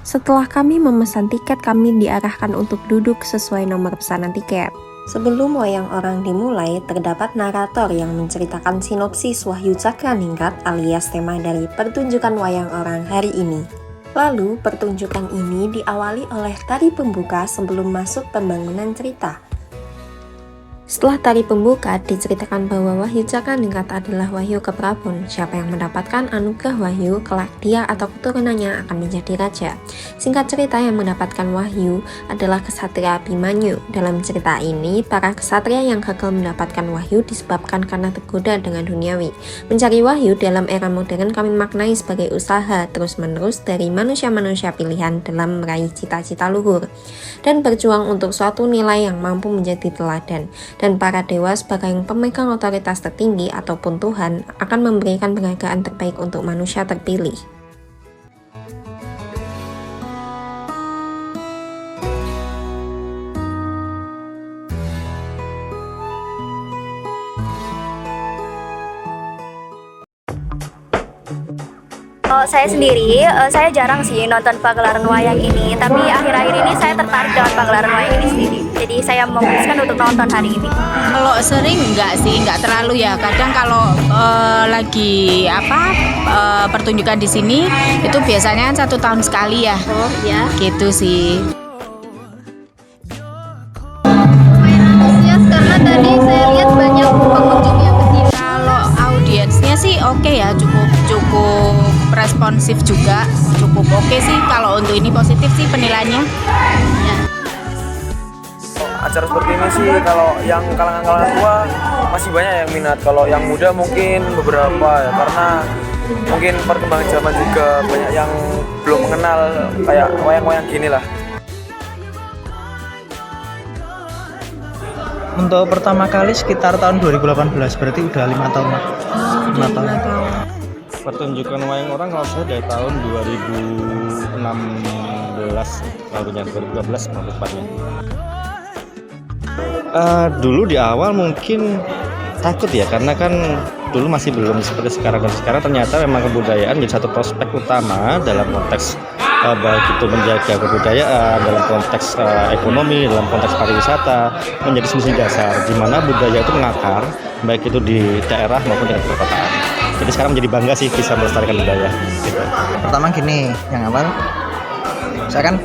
Setelah kami memesan tiket, kami diarahkan untuk duduk sesuai nomor pesanan tiket. Sebelum wayang orang dimulai, terdapat narator yang menceritakan sinopsis Wahyu Cakraningrat alias tema dari pertunjukan wayang orang hari ini. Lalu, pertunjukan ini diawali oleh tari pembuka sebelum masuk pembangunan cerita. Setelah tari pembuka, diceritakan bahwa Wahyu Cakraningrat adalah Wahyu Keprabon. Siapa yang mendapatkan anugerah Wahyu, kelak dia atau keturunannya akan menjadi raja. Singkat cerita, yang mendapatkan Wahyu adalah Kesatria Abimanyu. Dalam cerita ini, para kesatria yang gagal mendapatkan Wahyu disebabkan karena tergoda dengan duniawi. Mencari Wahyu dalam era modern kami maknai sebagai usaha terus-menerus dari manusia-manusia pilihan dalam meraih cita-cita luhur dan berjuang untuk suatu nilai yang mampu menjadi teladan. Dan para dewa sebagai pemegang otoritas tertinggi ataupun Tuhan akan memberikan penghargaan terbaik untuk manusia terpilih. Kalau saya sendiri, saya jarang sih nonton pagelaran wayang ini, tapi akhir-akhir ini saya tertarik dengan pagelaran wayang ini sendiri. Jadi saya memutuskan untuk nonton hari ini. Kalau sering enggak sih, enggak terlalu ya. Kadang kalau lagi pertunjukan di sini itu biasanya 1 tahun sekali ya. Oh iya. Gitu sih. Lumayan antusias karena tadi saya lihat banyak pengunjung yang kesini. Kalau audiensnya sih oke ya, cukup responsif juga, cukup oke sih. Kalau untuk ini positif sih penilaiannya. Ya. Acara seperti ini sih kalau yang kalangan-kalangan tua masih banyak yang minat. Kalau yang muda mungkin beberapa ya, karena mungkin perkembangan zaman juga banyak yang belum mengenal kayak wayang-wayang gini lah. Untuk pertama kali sekitar tahun 2018, berarti udah 5 tahun lah. 5 tahun. Pertunjukan wayang orang kalau saya dari tahun 2016 lagunya 2012 tepatnya. Dulu di awal mungkin takut ya, karena kan dulu masih belum seperti sekarang. Dan sekarang ternyata memang kebudayaan jadi satu prospek utama dalam konteks baik itu menjaga kebudayaan, dalam konteks ekonomi, dalam konteks pariwisata, menjadi misi dasar di mana budaya itu mengakar baik itu di daerah maupun di perkotaan. Jadi sekarang menjadi bangga sih bisa melestarikan budaya gitu. Pertama gini, yang awal saya kan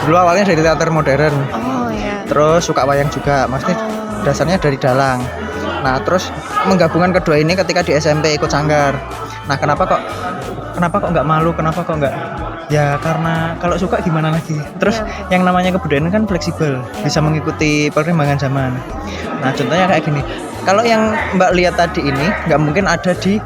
dulu awalnya dari teater modern. Oh ya. Terus suka wayang juga, maksudnya dasarnya dari dalang. Nah, terus menggabungkan kedua ini ketika di SMP ikut sanggar. Nah, kenapa kok nggak malu, kenapa kok nggak, ya karena kalau suka gimana lagi. Terus yang namanya kebudayaan kan fleksibel, bisa mengikuti perkembangan zaman. Nah, contohnya kayak gini, kalau yang Mbak lihat tadi ini nggak mungkin ada di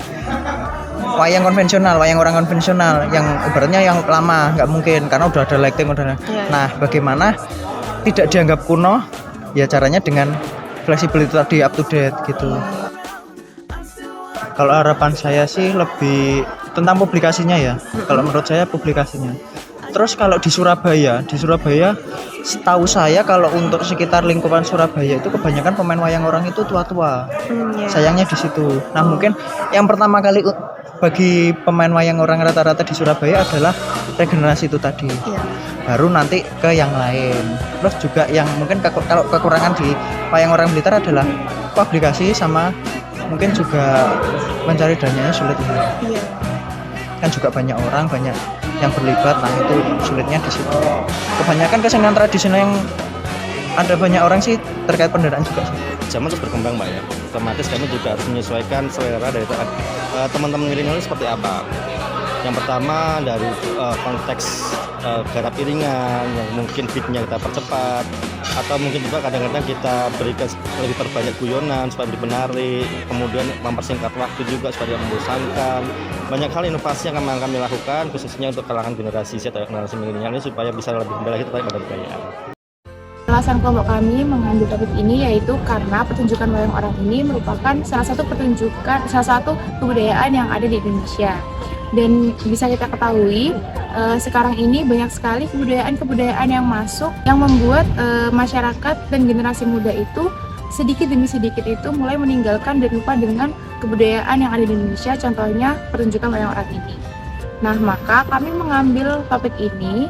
wayang konvensional, wayang orang konvensional yang ibaratnya yang lama, nggak mungkin karena udah ada lighting, udah. Nah, bagaimana tidak dianggap kuno? Ya caranya dengan fleksibel itu tadi, up to date gitu. Kalau harapan saya sih lebih tentang publikasinya ya. Kalau menurut saya publikasinya. Terus kalau di Surabaya setahu saya kalau untuk sekitar lingkupan Surabaya itu kebanyakan pemain wayang orang itu tua-tua. Sayangnya di situ. Nah, mungkin yang pertama kali bagi pemain wayang orang rata-rata di Surabaya adalah regenerasi itu tadi. Baru nanti ke yang lain. Terus juga yang mungkin kalau kekurangan di wayang orang Blitar adalah publikasi sama mungkin juga mencari dananya sulit ya. Kan juga banyak orang, banyak yang berlibat, nah itu sulitnya di situ. Kebanyakan kesenian tradisional yang ada banyak orang sih terkait pendanaan juga sih. Zaman terus berkembang Mbak ya, otomatis kami juga harus menyesuaikan selera dari teman-teman milenial seperti apa. Yang pertama dari konteks garap iringan yang mungkin beatnya kita percepat, atau mungkin juga kadang-kadang kita berikan lebih perbanyak guyonan supaya lebih menarik, kemudian mempersingkat waktu juga supaya tidak membosankan. Banyak hal inovasi yang kami lakukan khususnya untuk kalangan generasi Z atau generasi milenial ini supaya bisa lebih kembali lagi terkait pada budayaan. Alasan kelompok kami mengambil topik ini yaitu karena pertunjukan wayang orang ini merupakan salah satu kebudayaan yang ada di Indonesia. Dan bisa kita ketahui sekarang ini banyak sekali kebudayaan yang masuk yang membuat masyarakat dan generasi muda itu sedikit demi sedikit itu mulai meninggalkan dan lupa dengan kebudayaan yang ada di Indonesia, contohnya pertunjukan wayang orang ini. Nah, maka kami mengambil topik ini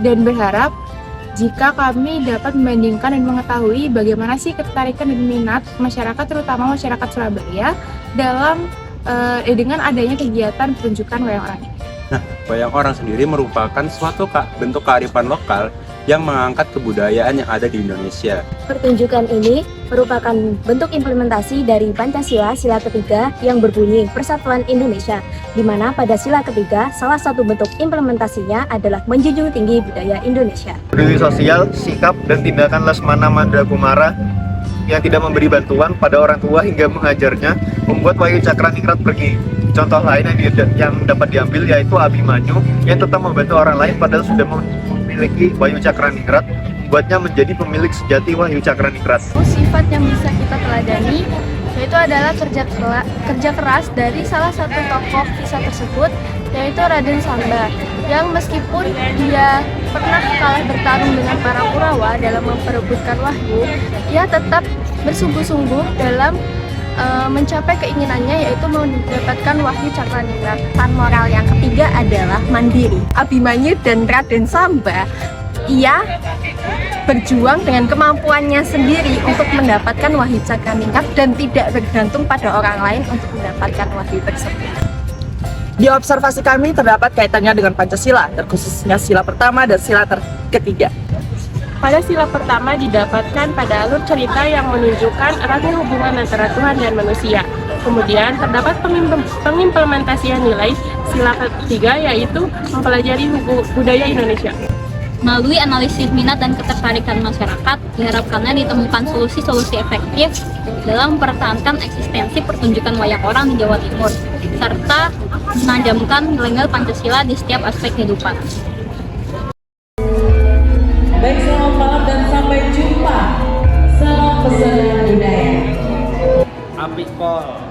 dan berharap jika kami dapat membandingkan dan mengetahui bagaimana sih ketertarikan dan minat masyarakat, terutama masyarakat Surabaya, dalam dengan adanya kegiatan pertunjukan wayang orang ini. Nah, wayang orang sendiri merupakan suatu bentuk kearifan lokal yang mengangkat kebudayaan yang ada di Indonesia. Pertunjukan ini merupakan bentuk implementasi dari Pancasila sila ketiga yang berbunyi Persatuan Indonesia, di mana pada sila ketiga salah satu bentuk implementasinya adalah menjunjung tinggi budaya Indonesia. Peduli sosial, sikap dan tindakan Lesmana Mandragumara yang tidak memberi bantuan pada orang tua hingga menghajarnya membuat Wahyu Cakraningrat pergi. Contoh lain yang dapat diambil yaitu Abimanyu yang tetap membantu orang lain padahal sudah memiliki Wahyu Cakraningrat, membuatnya menjadi pemilik sejati Wahyu Cakraningrat. Sifat yang bisa kita teladani yaitu adalah kerja keras dari salah satu tokoh kisah tersebut, yaitu Raden Samba, yang meskipun dia pernah kalah bertarung dengan para Kurawa dalam memperebutkan Wahyu, ia tetap bersungguh-sungguh dalam mencapai keinginannya, yaitu mendapatkan Wahyu Cakraningrat. Pesan moral yang ketiga adalah mandiri. Abimanyu dan Raden Samba, ia berjuang dengan kemampuannya sendiri untuk mendapatkan Wahyu Cakraningrat dan tidak bergantung pada orang lain untuk mendapatkan wahyu tersebut. Di observasi kami terdapat kaitannya dengan Pancasila, terkhususnya sila pertama dan sila ketiga. Pada sila pertama didapatkan pada alur cerita yang menunjukkan eratnya hubungan antara Tuhan dan manusia. Kemudian terdapat pengimplementasian nilai sila ketiga, yaitu mempelajari budaya Indonesia. Melalui analisis minat dan ketertarikan masyarakat, diharapkannya ditemukan solusi-solusi efektif dalam mempertahankan eksistensi pertunjukan wayang orang di Jawa Timur, serta menanamkan nilai Pancasila di setiap aspek kehidupan. Baik, selamat malam dan sampai jumpa. Salam pesona budaya. Apikol.